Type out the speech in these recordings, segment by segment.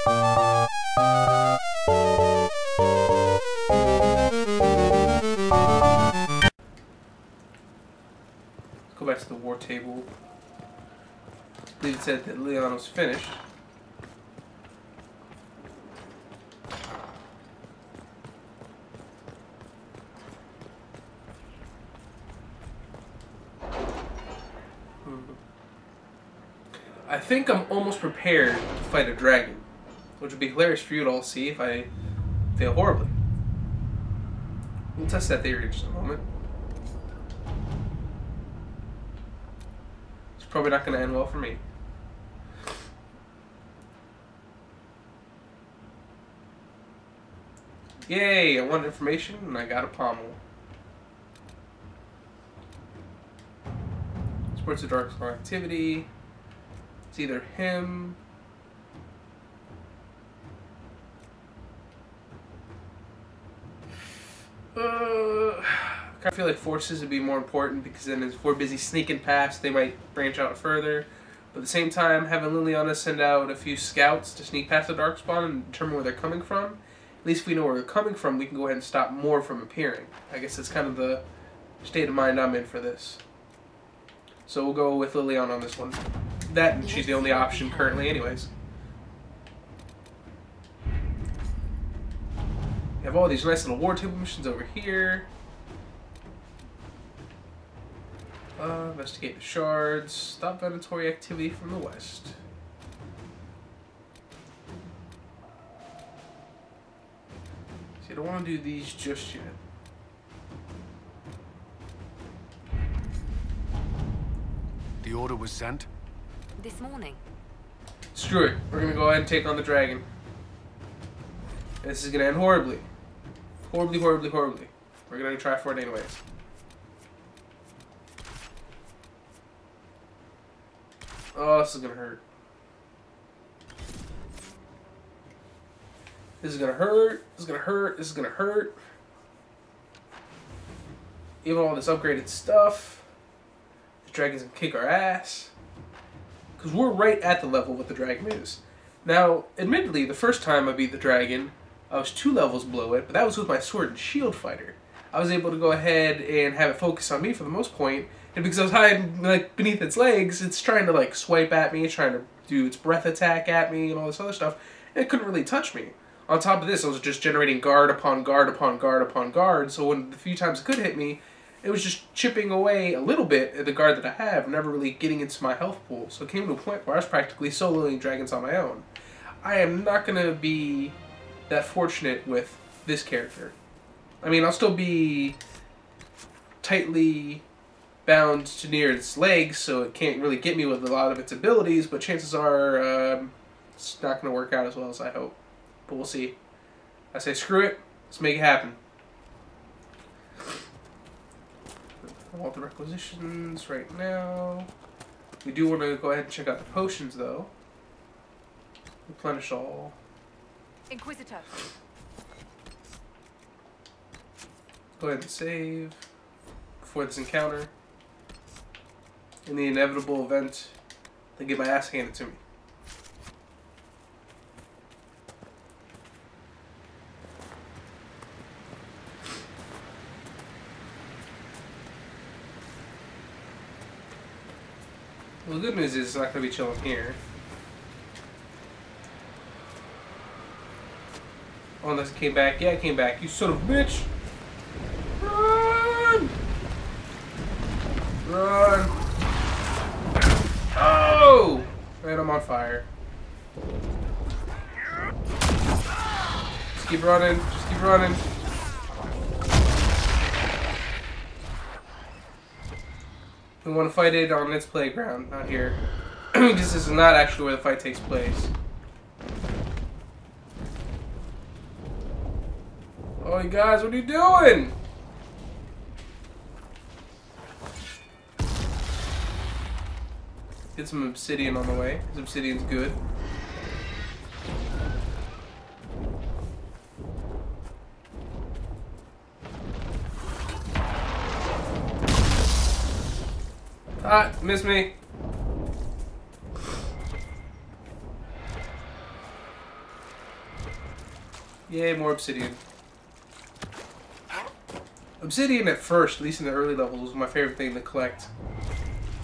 Go back to the war table. I believe it said that Leon was finished. I think I'm almost prepared to fight a dragon, which would be hilarious for you to all see if I fail horribly. We'll test that theory in just a moment. It's probably not going to end well for me. Yay, I wanted information and I got a pommel. Sports of dark activity. It's either him. I feel like forces would be more important because then if we're busy sneaking past, they might branch out further. But at the same time, having Liliana send out a few scouts to sneak past the Darkspawn and determine where they're coming from, at least if we know where they're coming from, we can go ahead and stop more from appearing. I guess that's kind of the state of mind I'm in for this. So we'll go with Liliana on this one. That, and she's the only option currently anyways. We have all these nice little war table missions over here. Investigate the shards. Stop venatory activity from the west. See, I don't want to do these just yet. The order was sent? This morning. Screw it. We're going to go ahead and take on the dragon. This is going to end horribly. Horribly, horribly, horribly. We're going to try for it anyways. Oh, this is going to hurt. This is going to hurt. This is going to hurt. This is going to hurt. Even all this upgraded stuff. The dragon's going to kick our ass. Because we're right at the level what the dragon is. Now, admittedly, the first time I beat the dragon, I was 2 levels below it, but that was with my sword and shield fighter. I was able to go ahead and have it focus on me for the most point, and because I was hiding like beneath its legs, it's trying to like swipe at me, it's trying to do its breath attack at me, and all this other stuff, and it couldn't really touch me. On top of this, I was just generating guard upon guard upon guard upon guard, so when the few times it could hit me, it was just chipping away a little bit at the guard that I have, never really getting into my health pool. So it came to a point where I was practically soloing dragons on my own. I am not going to be that fortunate with this character. I mean, I'll still be tightly bound to near its legs, so it can't really get me with a lot of its abilities, but chances are it's not going to work out as well as I hope. But we'll see. I say screw it, let's make it happen. All the requisitions right now. We do want to go ahead and check out the potions, though. Replenish all. Inquisitor. Go ahead and save before this encounter. In the inevitable event, they get my ass handed to me. Well, the good news is it's not going to be chilling here. Oh, unless it came back. Yeah, it came back. You son of a bitch! Run! Run! Oh! Man, I'm on fire. Just keep running. Just keep running. We want to fight it on its playground, not here. This is not actually where the fight takes place. Oh, you guys, what are you doing? Get some obsidian on the way. This obsidian's good. Ah, missed me. Yay, more obsidian. Obsidian at first, at least in the early levels, was my favorite thing to collect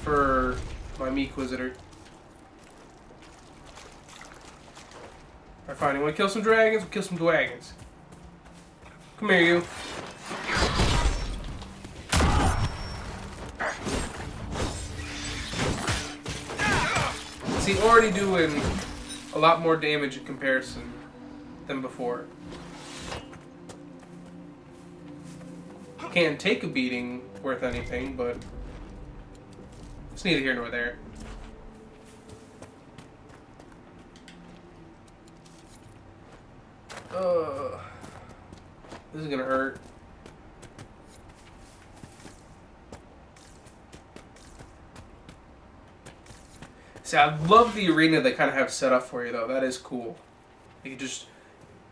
for my Inquisitor. Alright, fine. You want to kill some dragons? We'll kill some dragons. Come here, you. See, already doing a lot more damage in comparison than before. Can't take a beating worth anything, but it's neither here nor there. This is gonna hurt. See, I love the arena they kind of have set up for you, though. That is cool. You just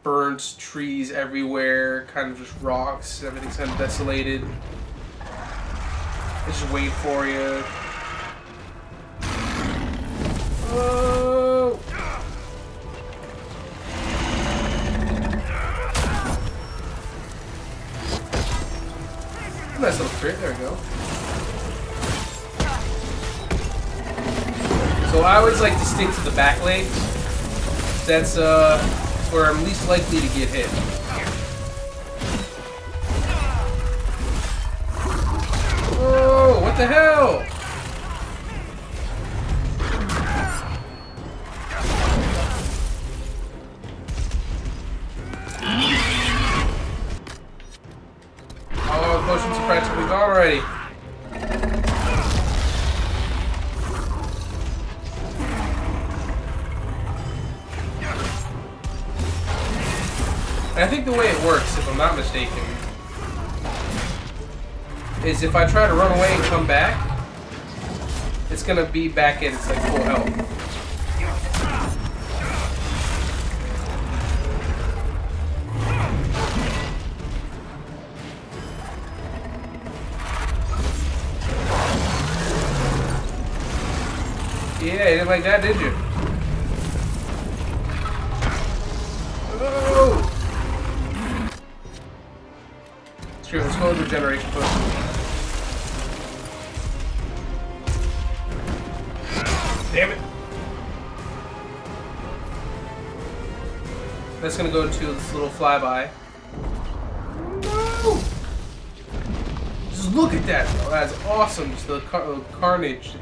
burns trees everywhere, kind of just rocks, everything's kind of desolated. They just wait for you. Oh! Nice little crit, there we go. So I always like to stick to the back legs. That's where I'm least likely to get hit. Oh, what the hell? Oh, potions are practically gone already. I think the way it works, if I'm not mistaken, is if I try to run away and come back, it's gonna be back at its like full health. Yeah, you didn't like that, did you? Oh! Let's go to regeneration potion. Damn it! That's gonna go into this little flyby. No! Just look at that, though. That's awesome. Just the carnage.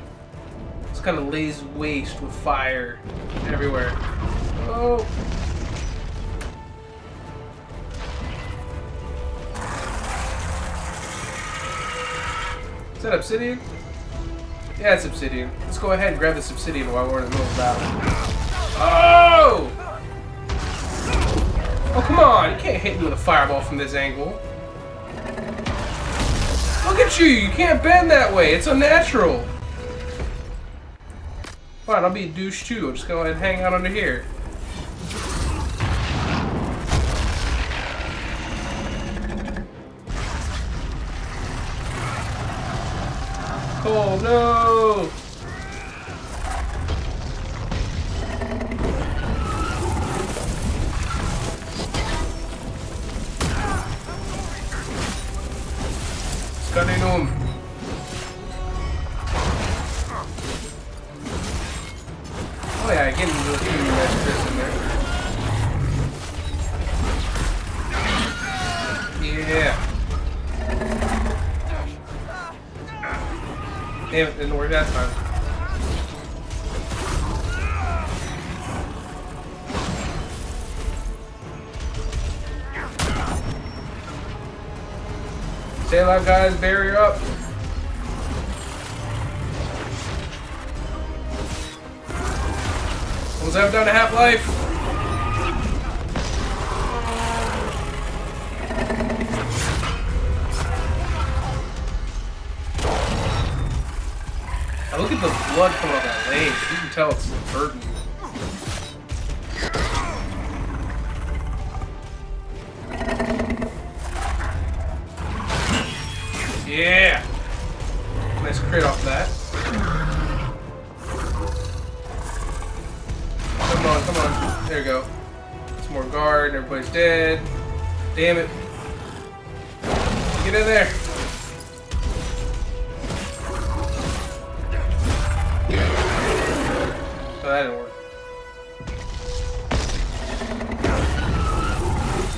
Just kind of lays waste with fire everywhere. Oh! Is that obsidian? Yeah, it's obsidian. Let's go ahead and grab this obsidian while we're in the middle of battle. Oh! Oh, come on! You can't hit me with a fireball from this angle. Look at you! You can't bend that way! It's unnatural! Fine, I'll be a douche too. I'll just go ahead and hang out under here. Oh no! Scanning him. Oh yeah, getting a little too much Chris in there. Yeah. Damn it, didn't work that time. Stay alive, guys. Barrier up. Almost have down to half-life. Look at the blood coming off that leg. You can tell it's hurting. Yeah! Nice crit off that. Come on, come on. There you go. Let's Some more guard, everybody's dead. Damn it. Get in there. Oh, that didn't work.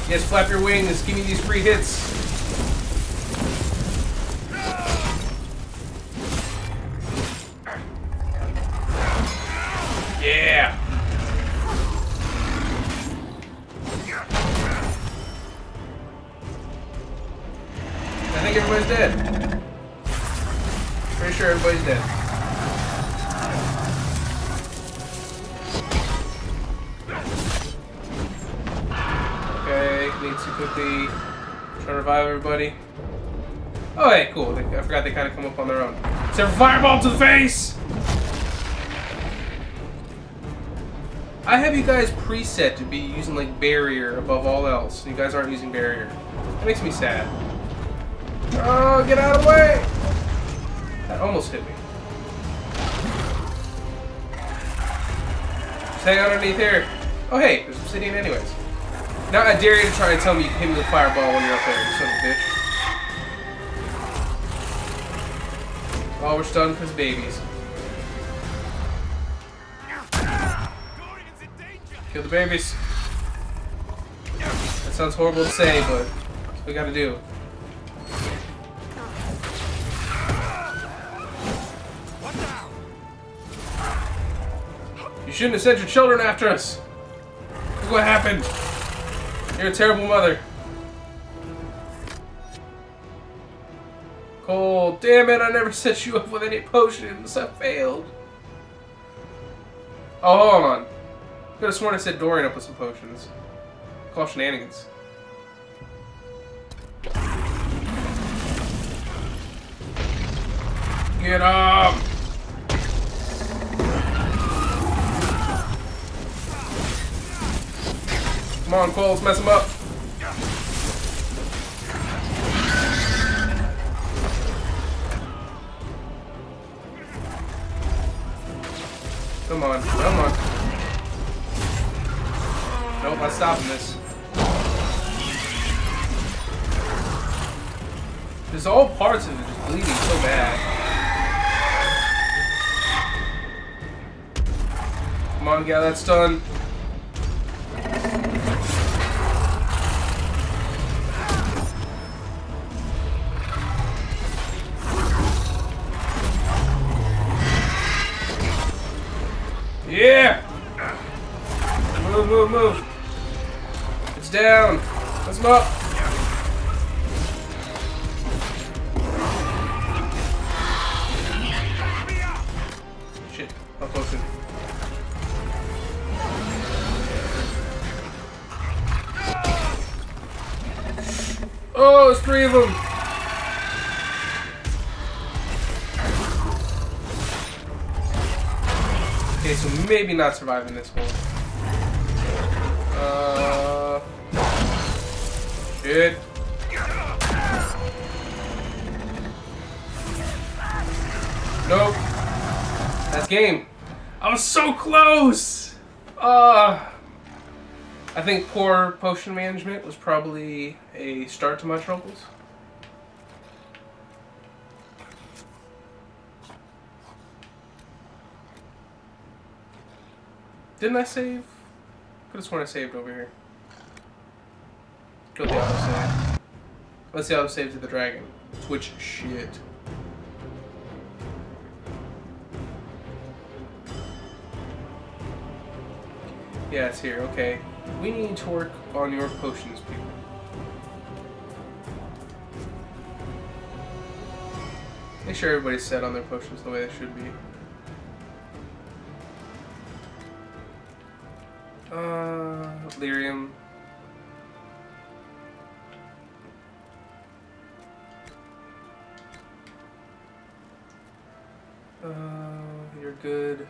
Yes, flap your wings. Give me these free hits. Yeah. I think everybody's dead. Pretty sure everybody's dead. Okay, need to quickly try to revive everybody. Oh, hey, cool. I forgot they kind of come up on their own. Except for fireball to the face! I have you guys preset to be using like barrier above all else. You guys aren't using barrier. That makes me sad. Oh, get out of the way! That almost hit me. Just hang underneath here. Oh hey, there's obsidian anyways. Now I dare you to try and tell me you can hit me with a fireball when you're up there, you son of a bitch. Oh, we're stunned because babies. Kill the babies. That sounds horrible to say, but that's what we gotta do. You shouldn't have sent your children after us. Look what happened. You're a terrible mother. Cole, damn it, I never set you up with any potions. I failed. Oh, hold on. Could have sworn I set Dorian up with some potions. Call shenanigans. Get up! Come on, Cole, let's mess him up. Come on, come on. Nope, not stopping this. There's all parts of it just bleeding so bad. Come on, get that stun. Yeah! Move, move, move. It's down. Let's him up. Shit, how close in. Oh, there's 3 of them. Okay, so maybe not surviving this one. Shit. Nope. That's game. I was so close! I think poor potion management was probably a start to my troubles. Didn't I save? Could have sworn I saved over here. Go to the autosave. Let's see how it saves to the dragon. Switch shit. Yeah, it's here. Okay. We need to work on your potions, people. Make sure everybody's set on their potions the way they should be. Lyrium. You're good.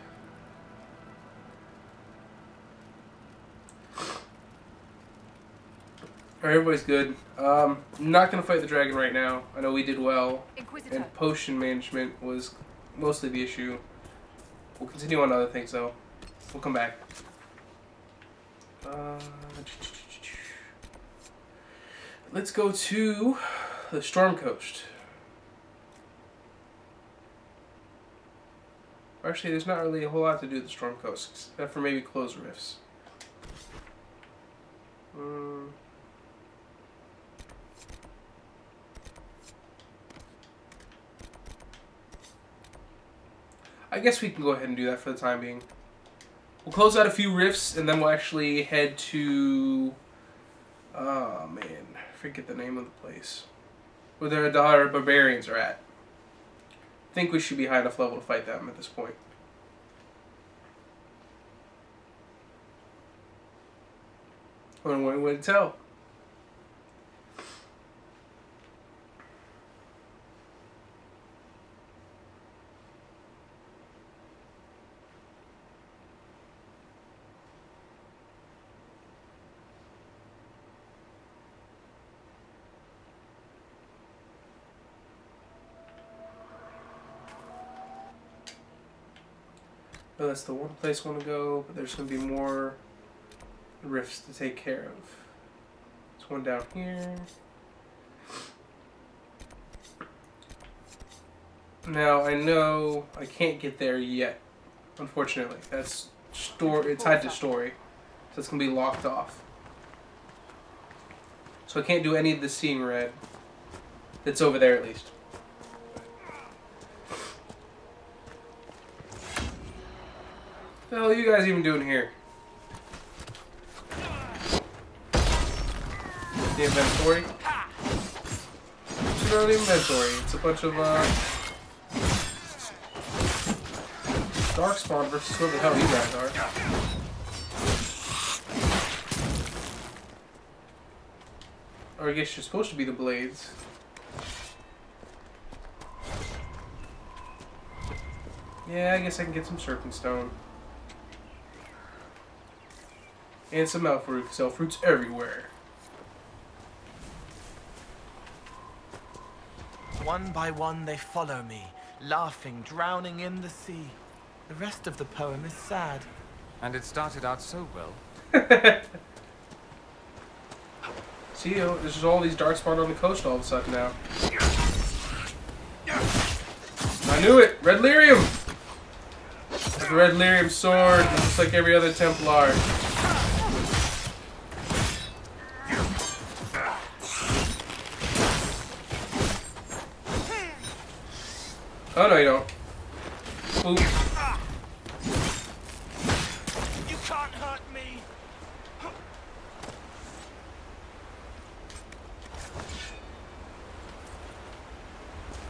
Alright, everybody's good. Not gonna fight the dragon right now. I know we did well. Inquisitor. And potion management was mostly the issue. We'll continue on other things though. We'll come back. Let's go to the Storm Coast. Actually, there's not really a whole lot to do with the Storm Coast, except for maybe close rifts. I guess we can go ahead and do that for the time being. We'll close out a few rifts, and then we'll actually head to... Oh, man. I forget the name of the place. Where the Adar Barbarians are at. I think we should be high enough level to fight them at this point. One way to tell. Oh, that's the one place I want to go, but there's going to be more rifts to take care of. There's one down here. Now, I know I can't get there yet, unfortunately. That's it's tied to story, so it's going to be locked off. So I can't do any of the seeing red. That's over there, at least. What the hell are you guys even doing here? The inventory? What's the inventory? It's a bunch of Darkspawn versus whoever the hell you guys are. Or I guess you're supposed to be the blades. Yeah, I guess I can get some serpent stone. And some elf fruit, because elf fruit's everywhere. One by one they follow me, laughing, drowning in the sea. The rest of the poem is sad. And it started out so well. See, there's just all these darkspawn on the coast all of a sudden now. I knew it! Red lyrium! The red lyrium sword, just like every other Templar. Oh no, you don't. Oop. You can't hurt me.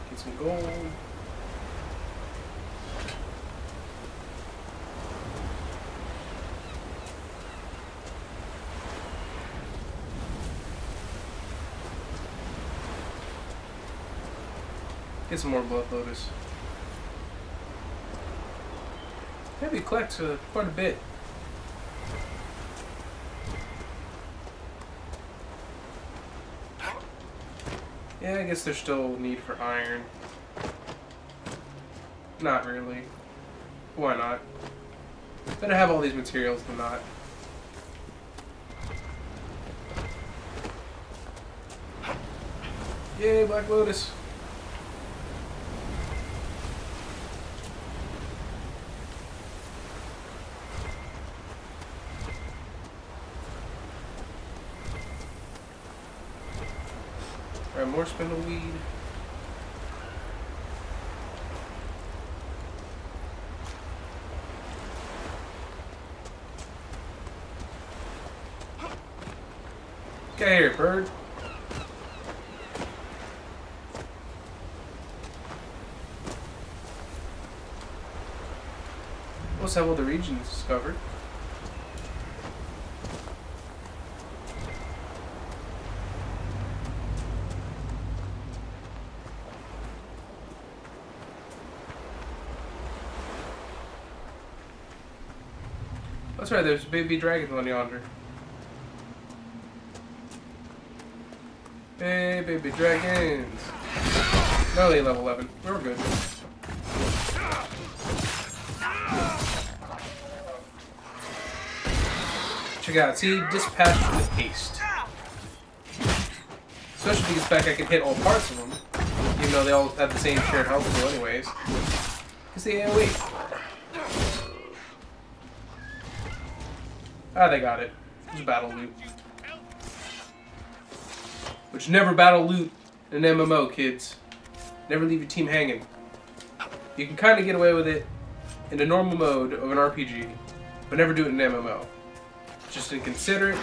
Get some gold. Get some more blood lotus. Maybe collect quite a bit. Yeah, I guess there's still need for iron. Not really. Why not? Better have all these materials than not. Yay, Black Lotus. Alright, more spindleweed. Get here, bird. Let's have all the regions discovered. That's right, there's baby dragons on yonder. Hey, baby dragons. No, they level 11. We're good. Check it out. See, dispatch with haste. Especially because the fact I can hit all parts of them, even though they all have the same shared health pool anyways. Because they AoE. Ah, they got it. It was a battle loot. Which never battle loot in an MMO, kids. Never leave your team hanging. You can kind of get away with it in the normal mode of an RPG, but never do it in an MMO. Just inconsiderate,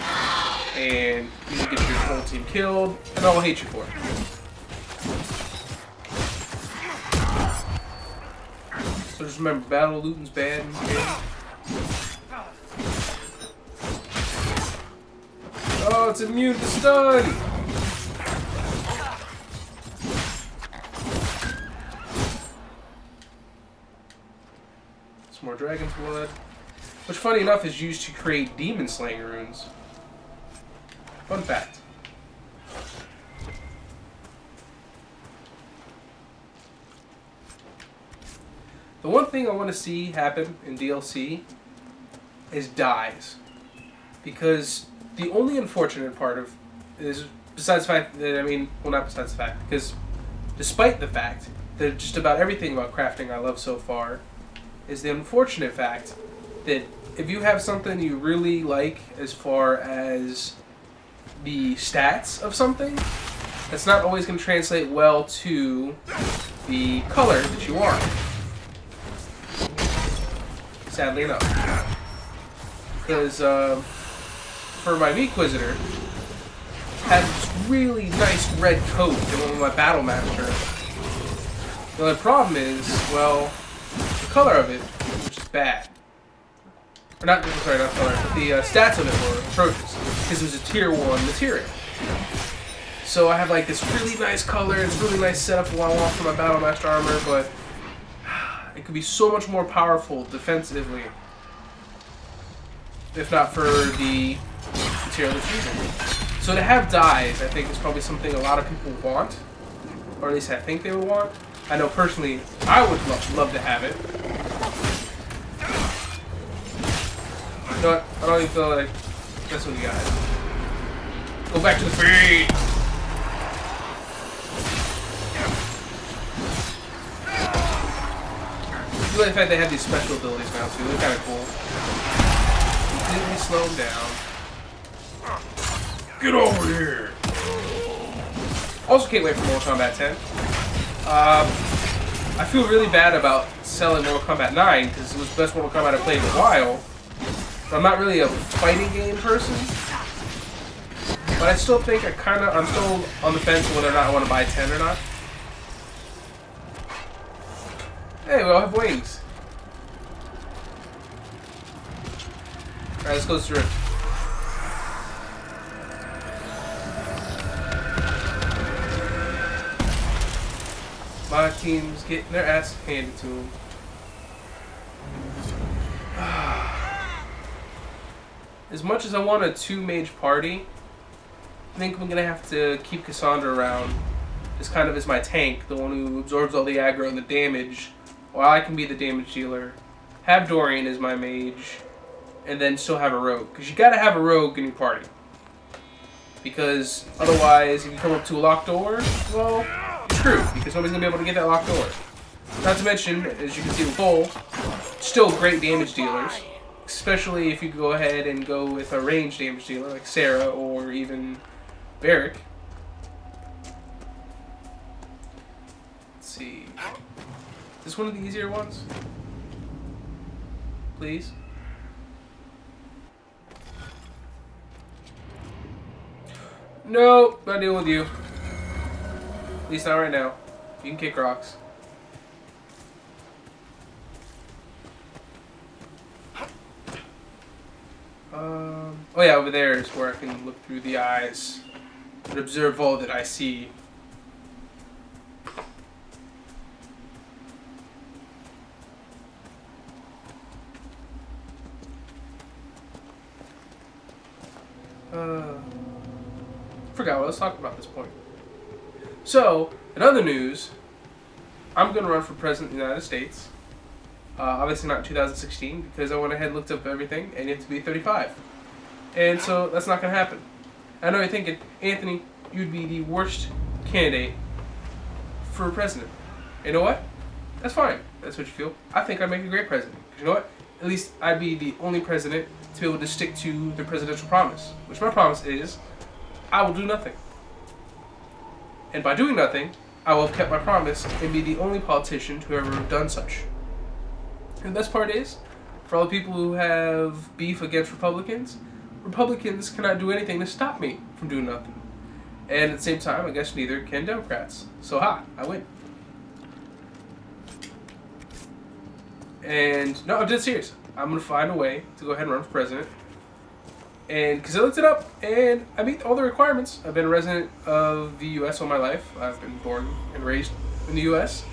and you can get your whole team killed, and I'll hate you for it. So just remember, battle looting's bad in this game. Oh, it's immune to stun! Some more dragon's blood. Which, funny enough, is used to create demon slaying runes. Fun fact. The one thing I want to see happen in DLC is dyes. Because the only unfortunate part of is, besides the fact that, I mean, well, not besides the fact, because despite the fact that just about everything about crafting I love so far, is the unfortunate fact that if you have something you really like as far as the stats of something, that's not always going to translate well to the color that you want. Sadly enough. Because for my Inquisitor, had this really nice red coat that went with my Battle Master. The only problem is, well, the color of it was just bad. Or not, sorry, not color. The stats of it were atrocious because it was a tier 1 material. So I have like this really nice color, it's really nice setup of what I want for my Battle Master armor, but it could be so much more powerful defensively if not for the material that's using. So to have dyes, I think, is probably something a lot of people want, or at least I think they would want. I know personally, I would love to have it. You know what? I don't even feel like messing with you guys. Go back to the feed! I really like the fact they have these special abilities now too. They're kind of cool. Completely slow them down. Get over here! Also can't wait for Mortal Kombat 10. I feel really bad about selling Mortal Kombat 9 because it was the best Mortal Kombat I played in a while. But I'm not really a fighting game person. But I still think I'm still on the fence whether or not I want to buy 10 or not. Hey, we all have wings. Alright, let's go through. My team's getting their ass handed to them. As much as I want a 2-mage party, I think I'm gonna have to keep Cassandra around as kind of as my tank, the one who absorbs all the aggro and the damage, while I can be the damage dealer. Have Dorian as my mage, and then still have a rogue. Because you gotta have a rogue in your party. Because otherwise, if you come up to a locked door, well, you're screwed. Because nobody's gonna be able to get that locked door. Not to mention, as you can see with Cole, still great damage dealers. Especially if you go ahead and go with a ranged damage dealer like Sarah or even Barrick. Let's see. Is this one of the easier ones? Please? No, not dealing with you. At least not right now. You can kick rocks. Oh yeah, over there is where I can look through the eyes and observe all that I see. Forgot what I was talking about at this point. So, in other news, I'm going to run for President of the United States. Obviously not in 2016, because I went ahead and looked up everything, and you have to be 35. And so that's not going to happen. I know you're thinking, Anthony, you'd be the worst candidate for president. You know what? That's fine. That's what you feel. I think I'd make a great president. You know what? At least I'd be the only president to be able to stick to the presidential promise. Which my promise is, I will do nothing. And by doing nothing, I will have kept my promise and be the only politician to ever have done such. And the best part is, for all the people who have beef against Republicans, Republicans cannot do anything to stop me from doing nothing. And at the same time, I guess neither can Democrats. So I win. And no, I'm dead serious. I'm going to find a way to go ahead and run for president. And because I looked it up, and I meet all the requirements. I've been a resident of the U.S. all my life. I've been born and raised in the U.S.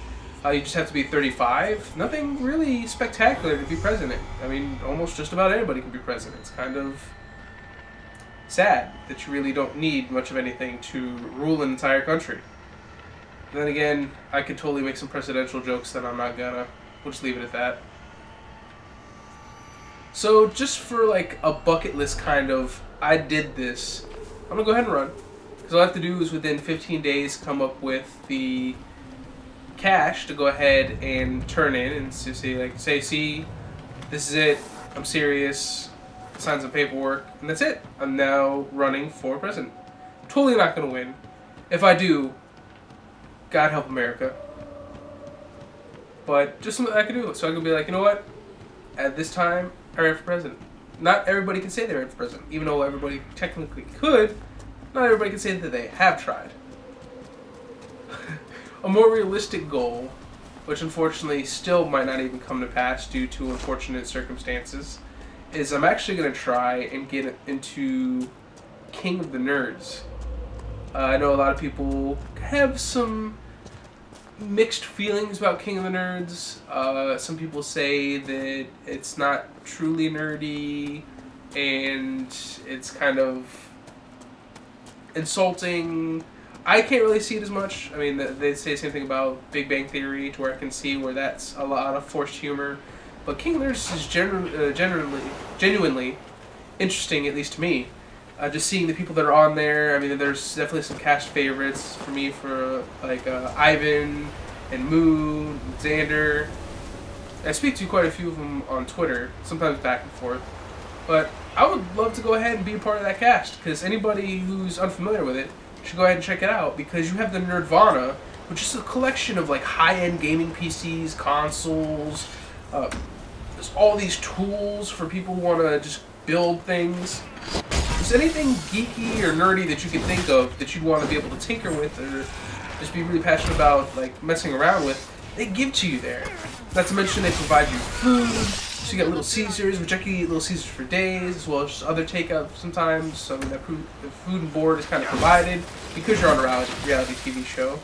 You just have to be 35. Nothing really spectacular to be president. I mean, almost just about anybody can be president. It's kind of sad that you really don't need much of anything to rule an entire country. Then again, I could totally make some presidential jokes that I'm not gonna. We'll just leave it at that. So just for like a bucket list kind of, I did this. I'm gonna go ahead and run. Because all I have to do is within 15 days come up with the cash to go ahead and turn in and say, see, this is it, I'm serious, sign some paperwork, and that's it. I'm now running for president. Totally not gonna win. If I do, God help America. But just something I can do. So I can be like, you know what? At this time, I ran for president. Not everybody can say they ran for president. Even though everybody technically could, not everybody can say that they have tried. A more realistic goal, which unfortunately still might not even come to pass due to unfortunate circumstances, is I'm actually going to try and get into King of the Nerds. I know a lot of people have some mixed feelings about King of the Nerds. Some people say that it's not truly nerdy and it's kind of insulting. I can't really see it as much. I mean, they say the same thing about Big Bang Theory, to where I can see where that's a lot of forced humor. But King of the Nerds is genuinely interesting, at least to me. Just seeing the people that are on there. I mean, there's definitely some cast favorites for me, for like Ivan and Moon, and Xander. I speak to quite a few of them on Twitter, sometimes back and forth. But I would love to go ahead and be a part of that cast, because anybody who's unfamiliar with it should go ahead and check it out, because you have the Nerdvana, which is a collection of like high-end gaming PCs, consoles. There's all these tools for people who want to just build things. Just anything geeky or nerdy that you can think of that you'd want to be able to tinker with or just be really passionate about, like messing around with, they give to you there. Not to mention they provide you food. So you get Little Caesars, which I can eat Little Caesars for days, as well as just other takeout sometimes. So that the food and board is kind of provided because you're on a reality TV show.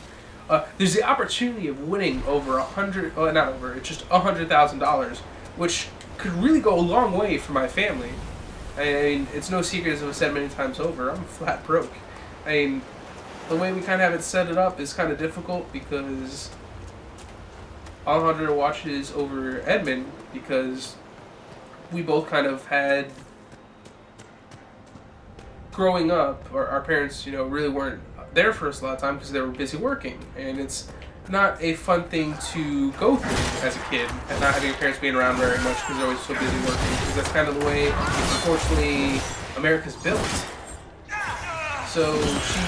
There's the opportunity of winning over it's just $100,000, which could really go a long way for my family. I mean, it's no secret, as I've said many times over, I'm flat broke. I mean, the way we kind of have it set it up is kind of difficult because Alejandro watches over Edmund, because we both kind of had, growing up, our parents, really weren't there for us a lot of time because they were busy working, and it's not a fun thing to go through as a kid, and not having your parents being around very much because they're always so busy working, because that's kind of the way, unfortunately, America's built. So she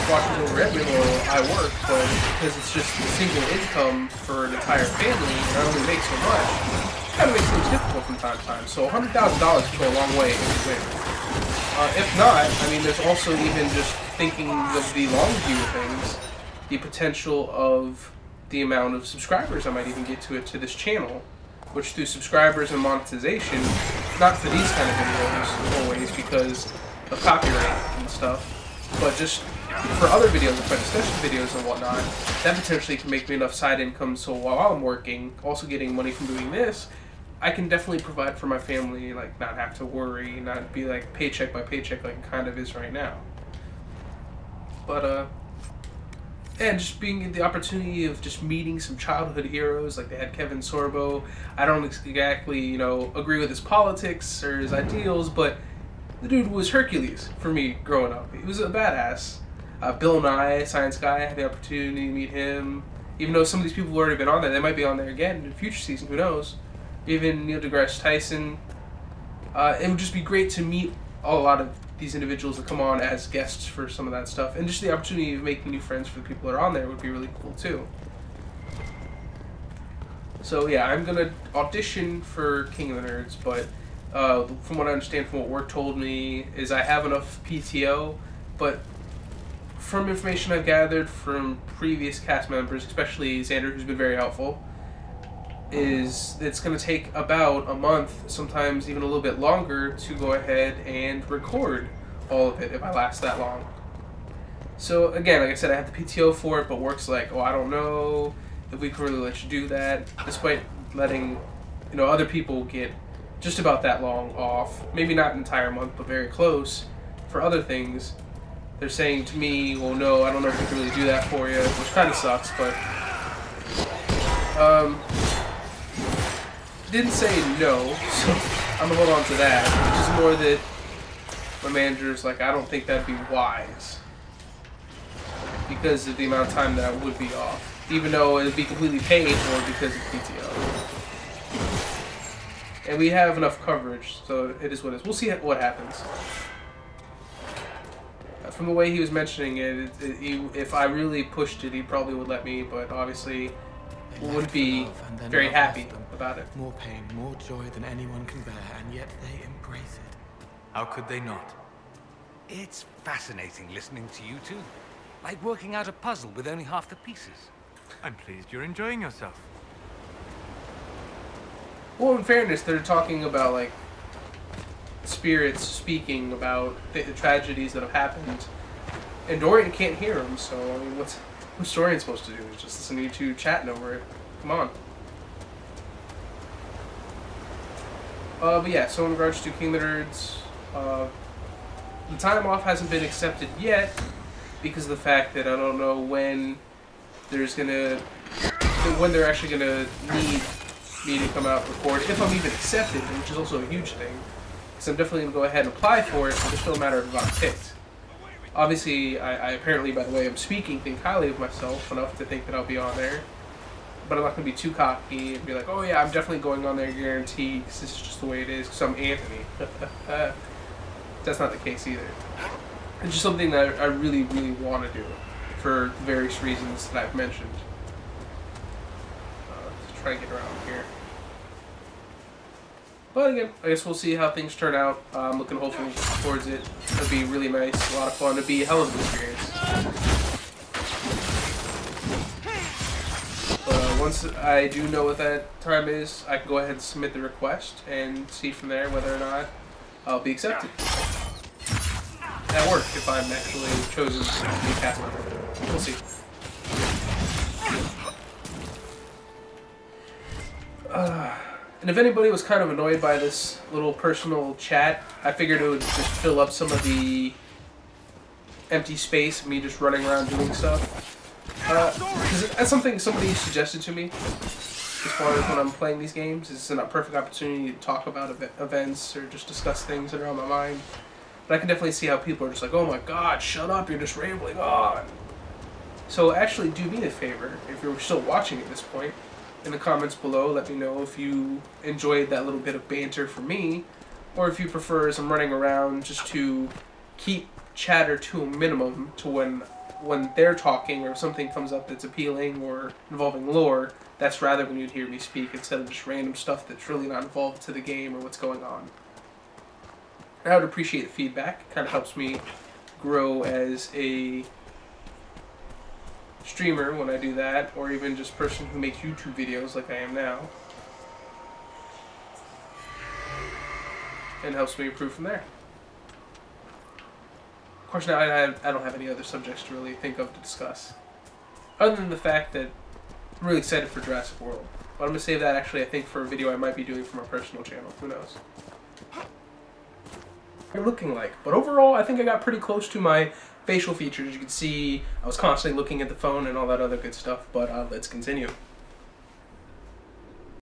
watches over Edmund while I work, but because it's just a single income for an entire family, and I only make so much, it kind of makes things difficult from time to time. So $100,000 can go a long way if you win. If not, I mean, there's also even just thinking of the long view of things, the potential of the amount of subscribers I might even get to this channel, which through subscribers and monetization, not for these kind of videos always because of copyright and stuff, but just for other videos, like my discussion videos and whatnot, that potentially can make me enough side income so while I'm working, also getting money from doing this, I can definitely provide for my family, like not have to worry, not be like paycheck by paycheck like it kind of is right now. But and just being the opportunity of just meeting some childhood heroes, like they had Kevin Sorbo. I don't exactly, agree with his politics or his ideals, but The dude was Hercules for me growing up. He was a badass. Bill Nye, science guy, I had the opportunity to meet him. Even though some of these people have already been on there, they might be on there again in a future season, who knows. Even Neil deGrasse Tyson. It would just be great to meet a lot of these individuals that come on as guests for some of that stuff. And just the opportunity of making new friends for the people that are on there would be really cool too. So yeah, I'm going to audition for King of the Nerds, but from what I understand from what work told me is I have enough PTO, but from information I've gathered from previous cast members, especially Xander, who's been very helpful, is it's going to take about a month, sometimes even a little bit longer, to go ahead and record all of it if I last that long. So again, like I said, I have the PTO for it, but work's like, oh, I don't know if we can really let you do that, despite letting other people get just about that long off. Maybe not an entire month, but very close for other things. They're saying to me, well, no, I don't know if we can really do that for you, which kind of sucks, but didn't say no, so I'm gonna hold on to that. It's just more that my manager's like, I don't think that'd be wise because of the amount of time that I would be off, even though it'd be completely paid for because of PTO. And we have enough coverage, so it is what it is. We'll see what happens. From the way he was mentioning it, if I really pushed it, he probably would let me, but obviously wouldn't be very happy about it. More pain, more joy than anyone can bear, and yet they embrace it. How could they not? It's fascinating listening to you two. Like working out a puzzle with only half the pieces. I'm pleased you're enjoying yourself. Well, in fairness, they're talking about, like, spirits speaking about the tragedies that have happened. And Dorian can't hear them, so, I mean, what's Dorian supposed to do? Just listen to you two chatting over it. Come on. But yeah, so in regards to King of the Nerds, the time off hasn't been accepted yet because of the fact that I don't know when they're actually gonna need me to come out and record, if I'm even accepted, which is also a huge thing. Because I'm definitely gonna go ahead and apply for it, but it's still a matter of if I'm picked. Obviously, I apparently, by the way I'm speaking, think highly of myself enough to think that I'll be on there. But I'm not going to be too cocky and be like, oh yeah, I'm definitely going on there, guaranteed, because this is just the way it is, because I'm Anthony. That's not the case either. It's just something that I really, really want to do, for various reasons that I've mentioned. Let's try to get around here. But again, I guess we'll see how things turn out. I'm looking hopefully towards it. It'll be really nice, a lot of fun. It'll be a hell of an experience. Once I do know what that time is, I can go ahead and submit the request and see from there whether or not I'll be accepted. At work, if I'm actually chosen to be a cast member. We'll see. And if anybody was kind of annoyed by this little personal chat, I figured it would just fill up some of the empty space of me just running around doing stuff. Because that's something somebody suggested to me as far as when I'm playing these games. It's a perfect opportunity to talk about events or just discuss things that are on my mind. But I can definitely see how people are just like, oh my god, shut up, you're just rambling on. So actually do me a favor, if you're still watching at this point, in the comments below, let me know if you enjoyed that little bit of banter from me, or if you prefer as I'm running around just to keep chatter to a minimum to when they're talking or something comes up that's appealing or involving lore, that's rather when you'd hear me speak instead of just random stuff that's really not involved to the game or what's going on. I would appreciate the feedback. It kind of helps me grow as a streamer when I do that, or even just person who makes YouTube videos like I am now. And helps me improve from there. Of course, now I don't have any other subjects to really think of to discuss. Other than the fact that I'm really excited for Jurassic World. But I'm going to save that actually, I think, for a video I might be doing for my personal channel. Who knows? You're looking like. But overall, I think I got pretty close to my facial features. You can see I was constantly looking at the phone and all that other good stuff. But let's continue.